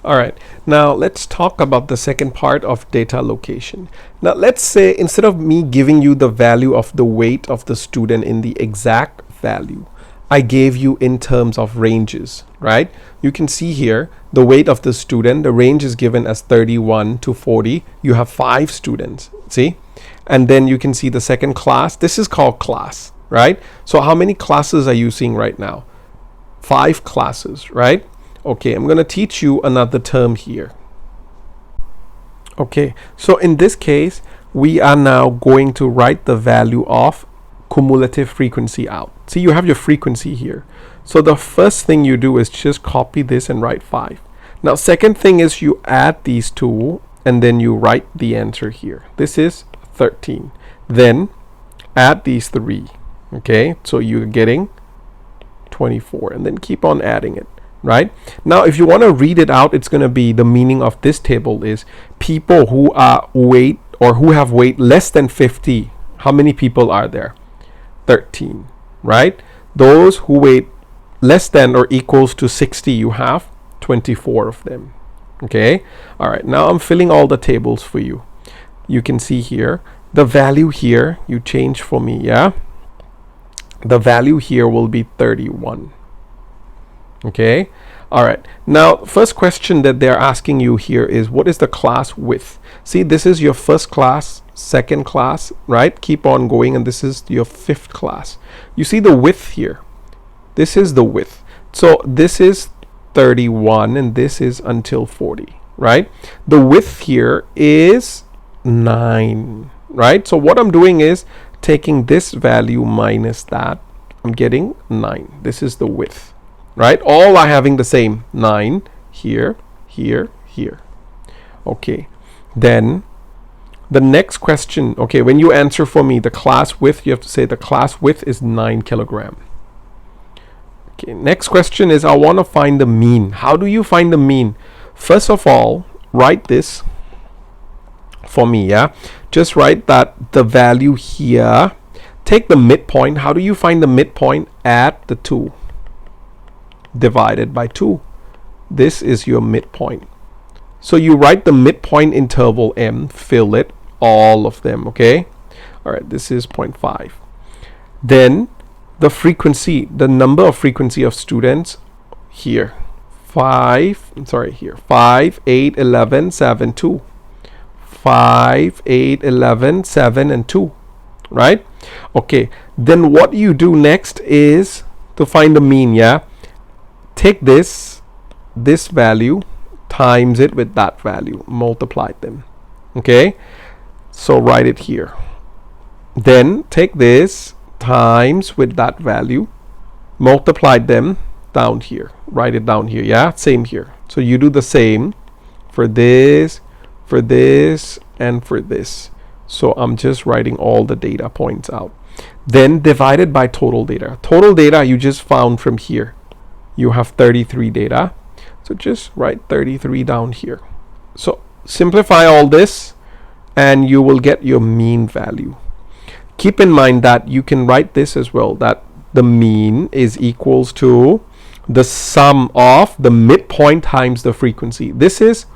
All right, now let's talk about the second part of data location. Now let's say instead of me giving you the value of the weight of the student in the exact value, I gave you in terms of ranges, right? You can see here the weight of the student, the range is given as 31 to 40. You have 5 students, see? And then you can see the second class. This is called class, right? So how many classes are you seeing right now? 5 classes, right? Okay, I'm going to teach you another term here. Okay, so in this case, we are now going to write the value of cumulative frequency out. See, you have your frequency here. So the first thing you do is just copy this and write 5. Now, second thing is you add these two and then you write the answer here. This is 13. Then add these 3. Okay, so you're getting 24 and then keep on adding it. Right now, if you want to read it out, it's going to be the meaning of this table is people who are weight or who have weight less than 50. How many people are there? 13, right? Those who weigh less than or equals to 60, you have 24 of them. Okay, all right, now I'm filling all the tables for you. You can see here the value here you change for me. Yeah, the value here will be 31. Okay, all right, now first question that they're asking you here is what is the class width? See, this is your first class, second class, right? Keep on going, and this is your 5th class. You see the width here. This is the width. So this is 31 and this is until 40, right? The width here is 9, right? So what I'm doing is taking this value minus that. I'm getting 9. This is the width, right? All are having the same 9 here, here, here. Okay, then the next question, okay, when you answer for me the class width, you have to say the class width is 9 kilogram. Okay, next question is I want to find the mean. How do you find the mean? First of all, write this for me. Yeah, just write that the value here, take the midpoint. How do you find the midpoint? Add the 2 divided by 2. This is your midpoint. So you write the midpoint interval m, fill it, all of them. Okay, all right, this is 0.5. Then the frequency, the number of frequency of students here, 5, 8, 11, 7, 2. 5, 8, 11, 7 and 2, right? Okay, then what you do next is to find the mean. Yeah, take this value, times it with that value, multiply them. Okay, so write it here. Then take this times with that value, multiply them down here, write it down here. Yeah, same here. So you do the same for this, and for this. So I'm just writing all the data points out. Then divided by total data. Total data you just found from here. You have 33 data. So just write 33 down here. So simplify all this and you will get your mean value. Keep in mind that you can write this as well, that the mean is equals to the sum of the midpoint times the frequency. This is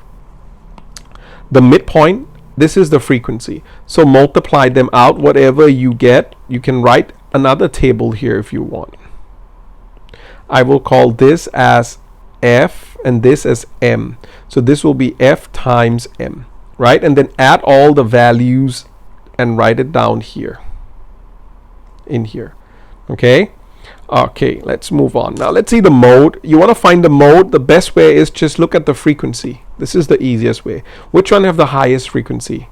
the midpoint, this is the frequency. So multiply them out, whatever you get. You can write another table here if you want. I will call this as F and this as M. So this will be F times M, right? And then add all the values and write it down here, in here. Okay, let's move on. Now let's see the mode. You want to find the mode. The best way is just look at the frequency. This is the easiest way. Which one have the highest frequency?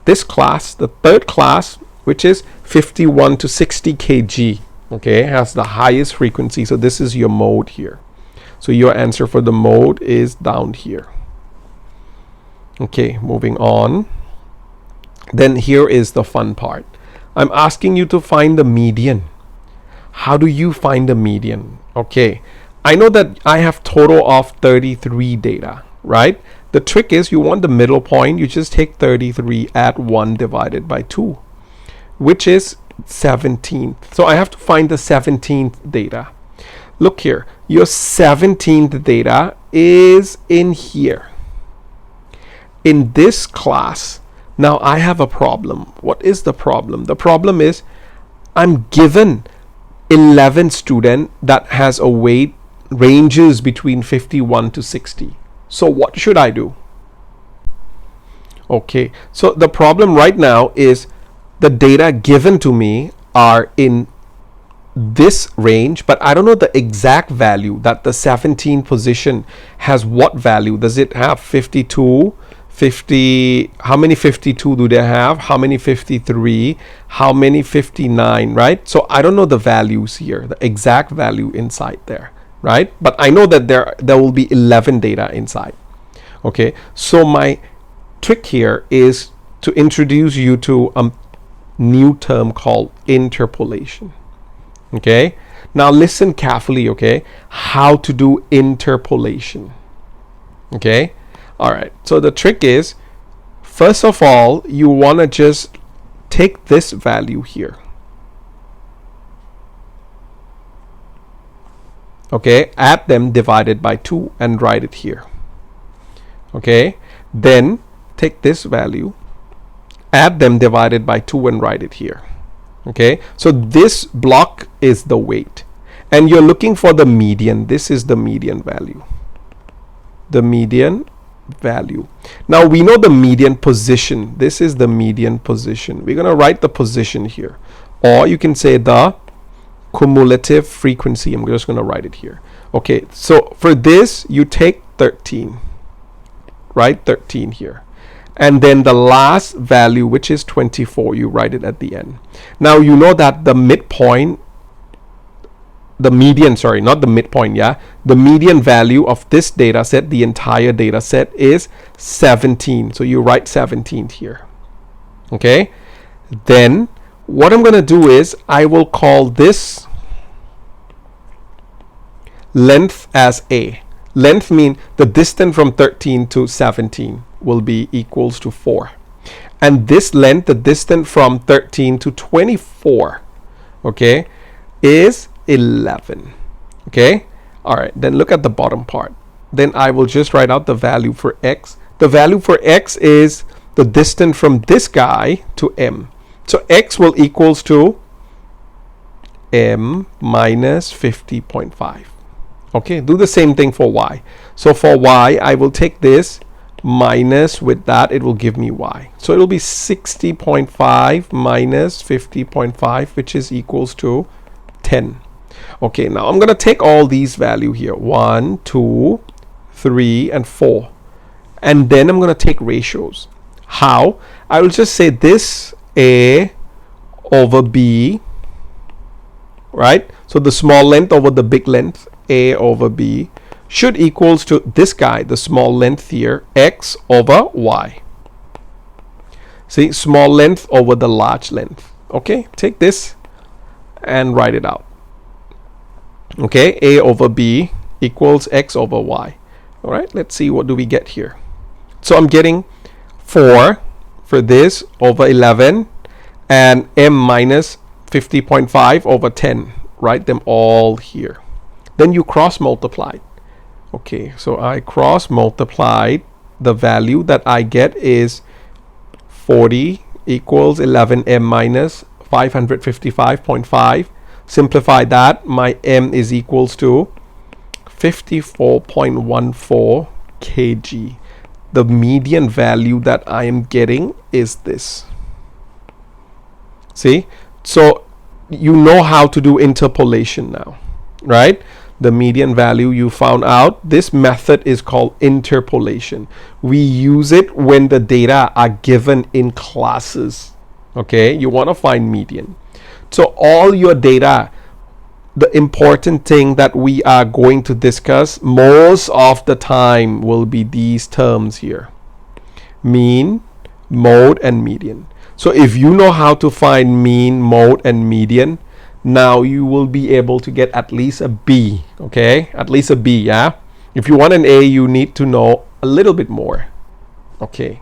This class, the 3rd class, which is 51 to 60 kg, okay, has the highest frequency. So this is your mode here. So your answer for the mode is down here. Okay, moving on. Then here is the fun part. I'm asking you to find the median. How do you find the median? Okay, I know that I have total of 33 data, right? The trick is you want the middle point. You just take 33, add 1 divided by 2, which is 17th. So I have to find the 17th data. look here, your 17th data is in here, in this class. Now I have a problem. What is the problem? The problem is I'm given 11 student that has a weight ranges between 51 to 60. So what should I do? Okay, so the problem right now is the data given to me are in this range, but I don't know the exact value that the 17 position has. What value does it have? 52, 50, how many 52 do they have? How many 53? How many 59, right? So I don't know the values here, the exact value inside there, right? But I know that there will be 11 data inside. Okay, so my trick here is to introduce you to a new term called interpolation. Okay, now listen carefully, okay, how to do interpolation. Okay, all right, so the trick is, first of all, you want to just take this value here. Okay, add them divided by 2 and write it here. Okay, then take this value, add them divided by 2 and write it here. Okay, so this block is the weight, and you're looking for the median. This is the median value. The median value. Now we know the median position. This is the median position. We're going to write the position here, or you can say the cumulative frequency. I'm just going to write it here. Okay, so for this, you take 13. Write 13 here. And then the last value, which is 24, you write it at the end. Now you know that the midpoint, the median, sorry, not the midpoint, yeah, the median value of this data set, the entire data set, is 17. So you write 17 here. Okay, then what I'm going to do is I will call this length as A. Length means the distance from 13 to 17 will be equals to 4, and this length, the distance from 13 to 24, okay, is 11. Okay, all right, then look at the bottom part. Then I will just write out the value for x. The value for x is the distance from this guy to m, so x will equals to m minus 50.5. Okay, do the same thing for y. So for y, I will take this minus with that, it will give me y. So it will be 60.5 minus 50.5, which is equals to 10. Okay, now I'm going to take all these value here, 1, 2, 3, and 4. And then I'm going to take ratios. How? I will just say this A over B, right? So the small length over the big length, A over B, should equals to this guy, the small length here, x over y. See, small length over the large length. Okay, take this and write it out. Okay, A over B equals x over y. All right, let's see, what do we get here? So I'm getting 4 for this over 11 and m minus 50.5 over 10. Write them all here. Then you cross multiply. Okay, so I cross multiplied. The value that I get is 40 equals 11m minus 555.5. Simplify that, my m is equals to 54.14 kg. The median value that I am getting is this. See, so you know how to do interpolation now, right? The median value you found out. This method is called interpolation. We use it when the data are given in classes. Okay, you want to find median. So all your data, the important thing that we are going to discuss most of the time will be these terms here: mean, mode, and median. So if you know how to find mean, mode, and median, now you will be able to get at least a B. Okay, at least a B. Yeah, if you want an A, you need to know a little bit more. Okay.